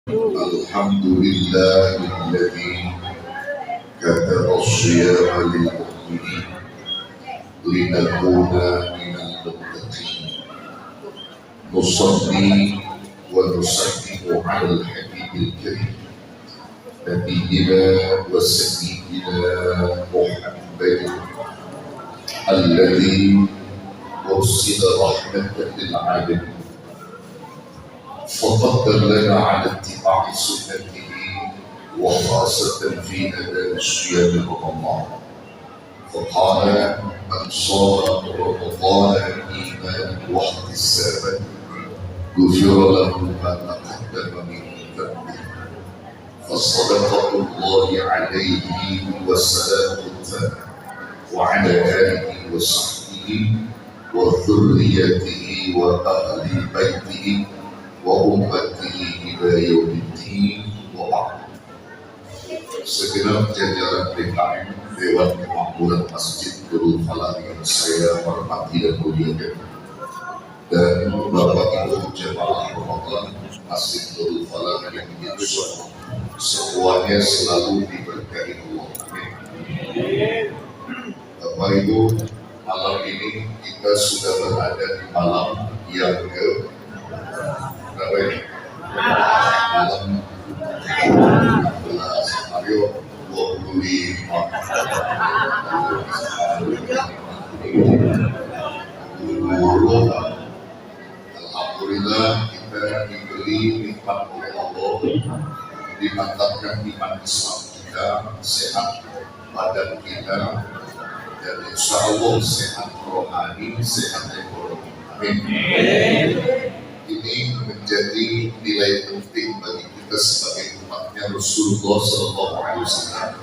الحمد لله الذي كتب الصيام للمؤمنين لنكون من المتقين. نصلي ونسلم على الحبيب الكريم نبينا وسيدنا محمد الذي أرسل رحمة للعالمين، فقدر لنا على اتباع سنته وخاصة في أداء صيام رمضان. فقال: من صام رمضان إيمانا واحتسابا غفر له ما تقدم من ذنبه. فصدقة الله عليه والسلام التام وعلى آله وصحبه وذريته وأهل بيته وأمته إلى يوم الدين وبعد. Segenap jajaran DKM Dewan Kemakmuran Masjid Nurul Falah yang saya hormati dan muliakan, dan Bapak Ibu Jemaah Ramadan Masjid Nurul Falah yang diusul, semuanya selalu diberkahi Allah. Amin. Bapak Ibu, malam ini kita sudah berada di malam yang malam 16 Mario 25. Alhamdulillah kita diberi nikmat oleh Allah, dimantapkan iman Islam kita, sehat badan kita, dan insya Allah sehat rohani, sehat ekonomi. Amin. Ini menjadi nilai penting bagi kita sebagai umatnya Rasulullah SAW,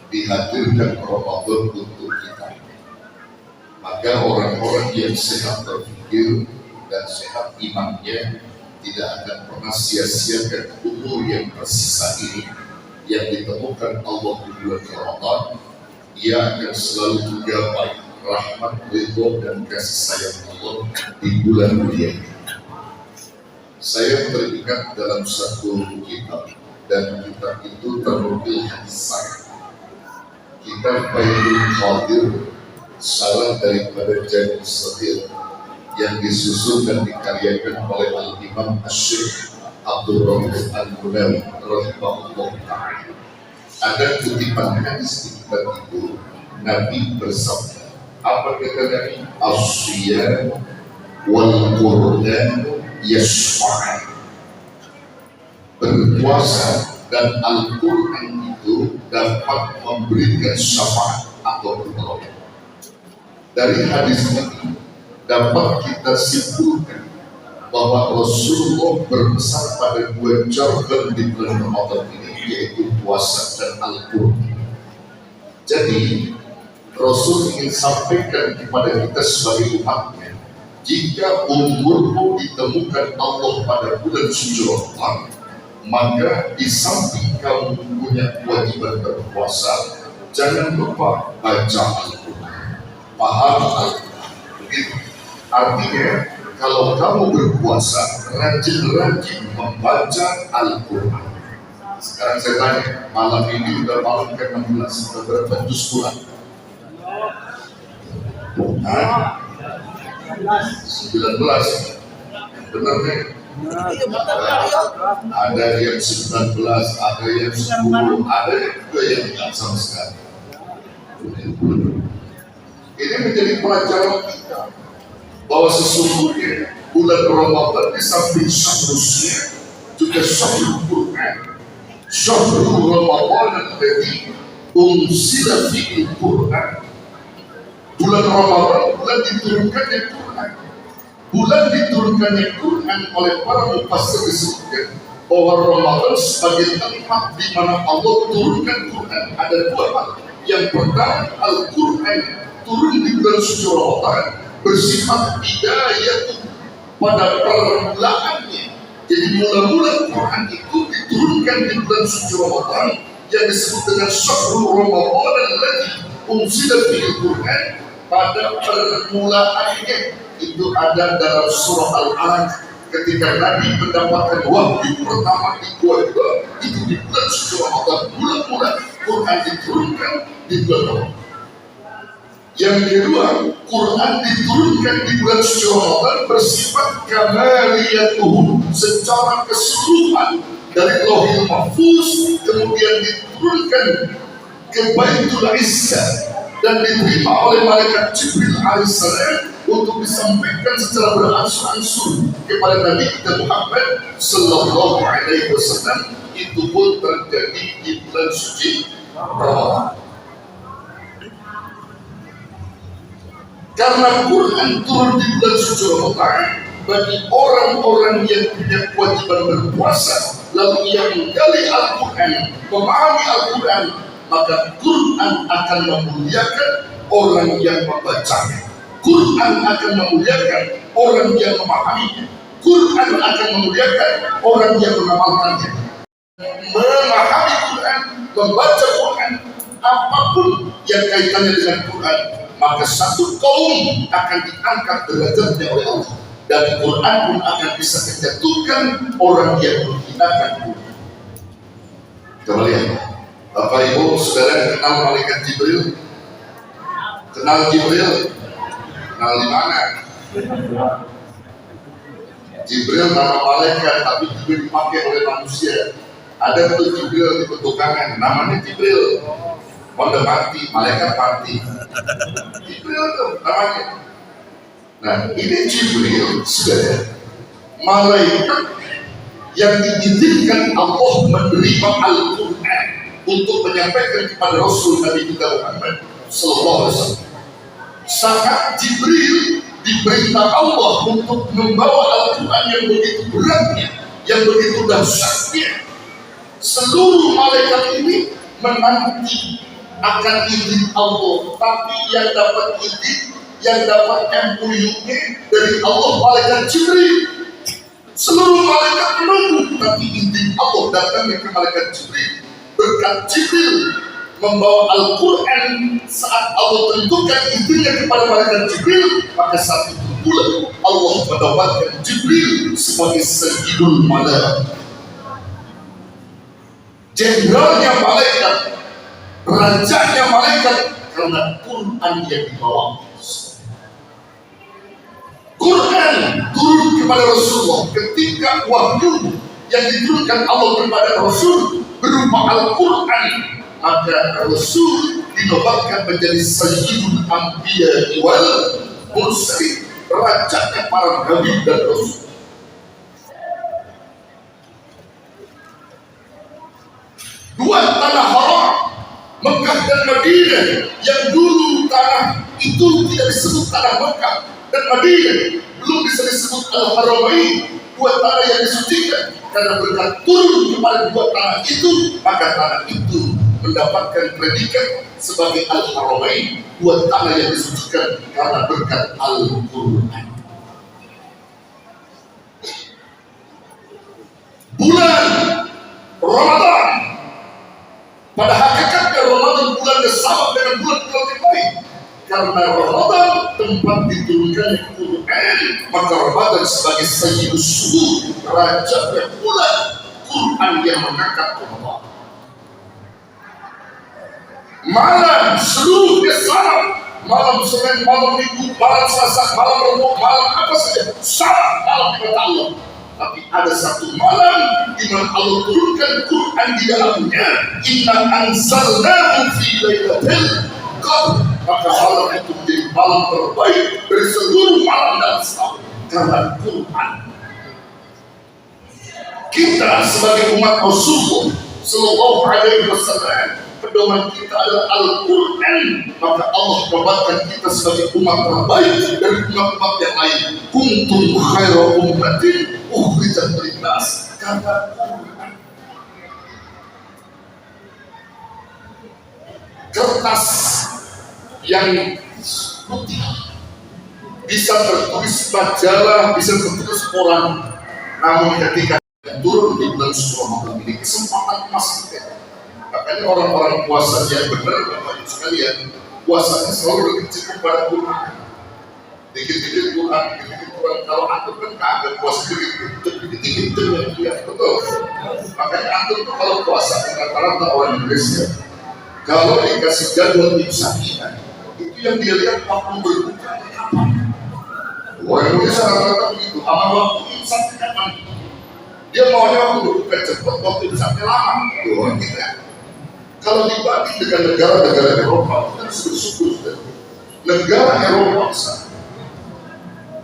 dihadirkan Ramadan untuk kita. Maka orang-orang yang sehat berpikir dan sehat imannya tidak akan pernah sia-siakan umur yang tersisa ini yang ditemukan Allah di bulan Ramadan. Ia akan selalu menggapai rahmat, ridho, dan kasih sayang Allah di bulan mulia. Saya teringat dalam satu kitab, dan kitab itu ternukil hadis sahih. Kitab Faidul Qadir, salah daripada Jami' Saghir, yang disusun dan dikaryakan oleh Al-Imam Asy-Syaikh Abdul Rauf Al-Munawi rahimahullah ta'ala. Ada kutipan hadis di kitab itu, Nabi bersabda, apa kata Nabi? As-siyam wal Qur'an yasfa'an. Berpuasa dan Al-Quran itu dapat memberikan syafaat atau pertolongan. Dari hadis ini dapat kita simpulkan bahwa Rasulullah berpesan pada dua jabatan di bulan Ramadan ini, yaitu puasa dan Al-Quran. Jadi Rasul ingin sampaikan kepada kita sebagai umatnya, jika umurmu ditemukan Allah pada bulan suci Ramadan, maka di samping kamu punya kewajiban berpuasa, jangan lupa baca Al-Quran, paham Al-Quran. Artinya, kalau kamu berpuasa, rajin-rajin membaca Al-Quran. Sekarang saya tanya, malam ini udah malam ke-16, sudah berapa juz Quran? 19. Benar nih? Ada yang 19, ada yang 10, ada juga yang tidak sama sekali. Ini menjadi pelajaran kita bahwa sesungguhnya bulan Ramadan di samping syahrusnya juga syahrul Quran. Syahrul Ramadan alladzi unzila fihi Quran. Bulan Ramadan bulan diturunkannya Quran. Bulan diturunkannya Quran oleh para mufassir disebutkan bahwa Ramadan sebagai tempat di mana Allah turunkan Quran ada dua hal. Yang pertama, Al-Quran turun di bulan suci Ramadan bersifat hidayah pada permulaannya. Jadi mula-mula Quran itu diturunkan di bulan suci Ramadan yang disebut dengan Syahrul Ramadan alladzi unzila fihi Quran. Pada permulaannya itu ada dalam surah Al-Alaq ketika Nabi mendapatkan wahyu pertama di Gua Hira, itu di bulan suci Ramadan, bulan-bulan Quran diturunkan di bulan Ramadan. Yang kedua, Quran diturunkan di bulan suci Ramadan bersifat kamaliyatuh, secara keseluruhan dari Lauhil Mahfuz, kemudian diturunkan ke Baitul Izzah dan diterima oleh malaikat Jibril alaihissalam untuk disampaikan secara beransur-ansur kepada Nabi kita Muhammad sallallahu alaihi wasallam. Itu pun terjadi di bulan suci Ramadan. Karena Quran turun di bulan suci Ramadan, bagi orang-orang yang punya kewajiban berpuasa lalu yang menggali Al-Quran, memahami Al-Quran, maka Quran akan memuliakan orang yang membacanya. Quran akan memuliakan orang yang memahaminya. Quran akan memuliakan orang yang mengamalkannya. Memahami Quran, membaca Quran, apapun yang kaitannya dengan Quran, maka satu kaum akan diangkat derajatnya oleh Allah, dan Quran pun akan bisa menjatuhkan orang yang menghinakan Quran. Coba lihat, Bapak Ibu Saudara, kenal malaikat Jibril? Kenal Jibril? Kenal di mana? Jibril nama malaikat, tapi juga dipakai oleh manusia. Ada tuh Jibril di petukangan, namanya Jibril. Mondar mati, malaikat mati. Jibril tuh namanya. Nah, ini Jibril, saudara, malaikat yang diizinkan Allah menerima Al-Quran untuk menyampaikan kepada Rasul Nabi kita Muhammad sallallahu alaihi wasallam. Saat Jibril diperintah Allah untuk membawa Al-Quran yang begitu beratnya, yang begitu dahsyatnya, seluruh malaikat ini menanti akan izin Allah, tapi yang dapat izin, yang dapat MOU-nya dari Allah malaikat Jibril. Seluruh malaikat menunggu, tapi izin Allah datangnya ke malaikat Jibril. Berkat Jibril membawa Al-Quran, saat Allah tentukan izinnya kepada malaikat Jibril, maka saat itu pula Allah mendapatkan Jibril sebagai Sayyidul Malaikat, jenderalnya malaikat, rajanya malaikat, karena Quran yang dibawa. Quran turun kepada Rasulullah ketika wahyu yang diturunkan Allah kepada Rasul berupa Al-Quran, maka Rasul dinobatkan menjadi Sayyidul Anbiya wal Mursalin, rajanya para nabi dan rasul. Dua tanah haram, Mekah dan Madinah, yang dulu tanah itu tidak disebut tanah Mekah dan Madinah, belum bisa disebut Al-Haramain, dua tanah yang disucikan. Karena berkat turun kepada dua tanah itu, maka tanah itu mendapatkan predikat sebagai Al-Haramain, dua tanah yang disucikan karena berkat Al-Quran. Bulan Ramadan, pada hakikatnya Ramadan bulannya sama dengan bulan-bulan yang lain. Karena Ramadan tempat diturunkannya Quran, maka Ramadan sebagai Sayyidus Suhur, raja bulan, Quran yang mengangkat Ramadan. Malam seluruhnya sama, malam Senin, malam Minggu, malam Selasa, malam Rabu, malam apa saja, sama malam di mata Allah. Tapi ada satu malam di mana Allah turunkan Quran di dalamnya. Inna anzalnahu fi lailatul qadr, maka malam itu menjadi malam terbaik dari seluruh malam dalam setahun karena Quran. Kita sebagai umat Rasulullah sallallahu alaihi wasallam, pedoman kita adalah Al-Quran, maka Allah nobatkan kita sebagai umat terbaik dari umat-umat yang lain. Kuntum khaira ummatin ukhrijat linnas, karena Quran. Kertas yang putih bisa tertulis majalah, bisa tertulis koran, namun ketika turun di bulan suci Ramadan ini kesempatan emas kita. Makanya orang-orang puasa yang benar, Bapak Ibu sekalian, puasanya selalu berkecil kepada Quran. dikit-dikit Quran, dikit-dikit Quran. Kalau antum kan kagak puasa dikit-dikit ya, betul. Makanya antum tuh kalau puasa rata-rata orang Indonesia, kalau dikasih jadwal imsaknya, itu yang dia lihat waktu berbuka kapan. Orang Indonesia rata-rata begitu, sama waktu imsaknya kapan. Dia maunya waktu berbuka cepat, waktu imsaknya lama. Orang kita. Kalau dibanding dengan negara-negara Eropa, kita harus bersyukur. Negara Eropa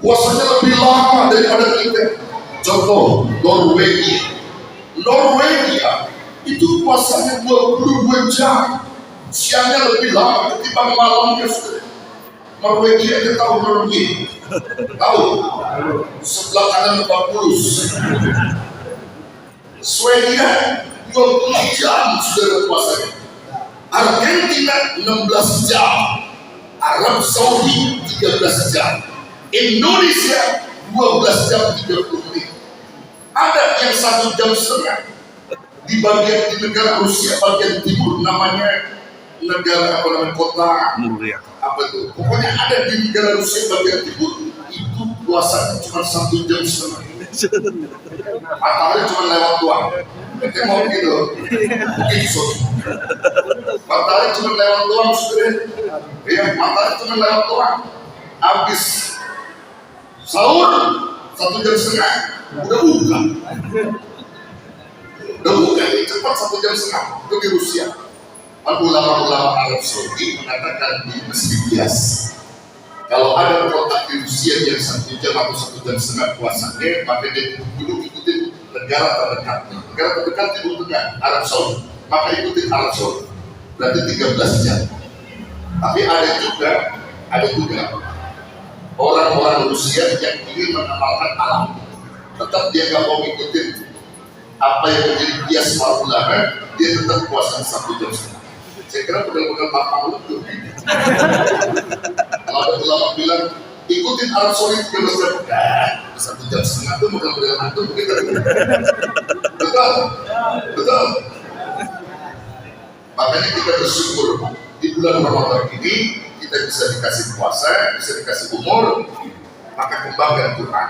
puasanya lebih lama daripada kita. Contoh Norwegia. Norwegia itu puasanya 22 jam. Siangnya lebih lama ketimbang malamnya. Norwegia itu tahu Norwegia? Tahu? Sebelah kanan Lebak Bulus. Swedia 20 jam sudah puasanya. Argentina 16 jam. Arab Saudi 13 jam. Indonesia 12 jam 30 menit. Ada yang 1 jam setengah. Di bagian di negara Rusia bagian timur, namanya negara apa namanya kota apa itu? Pokoknya ada di negara Rusia bagian timur itu puasanya cuma 1 jam setengah. Matahari cuma lewat doang. Kita mau gitu, mungkin matahari cuma lewat doang sudah. Ya, matahari cuma lewat doang. Habis sahur 1 jam setengah udah buka. Udah buka ini cepat 1 jam setengah itu di Rusia. Ulama-ulama Arab Saudi mengatakan di mesti bias. Kalau ada kota di Rusia yang 1 jam atau 1 jam setengah puasanya, maka dia dulu ikutin negara terdekat. Negara terdekat di Tengah Arab Saudi, maka ikutin Arab Saudi. Berarti 13 jam. Tapi ada juga orang-orang Rusia yang ingin mengamalkan alam. Tetap dia nggak mau ngikutin apa yang menjadi bias para ulama, dia tetap puasa 1 jam setengah. Saya kira benar-benar lapang itu. Kalau ada ulama bilang ikutin Arab Saudi 13 jam, 1 jam setengah itu benar-benar antum begitu. Betul. Makanya kita bersyukur di bulan Ramadan ini kita bisa dikasih puasa, bisa dikasih umur, maka kembangkan Quran.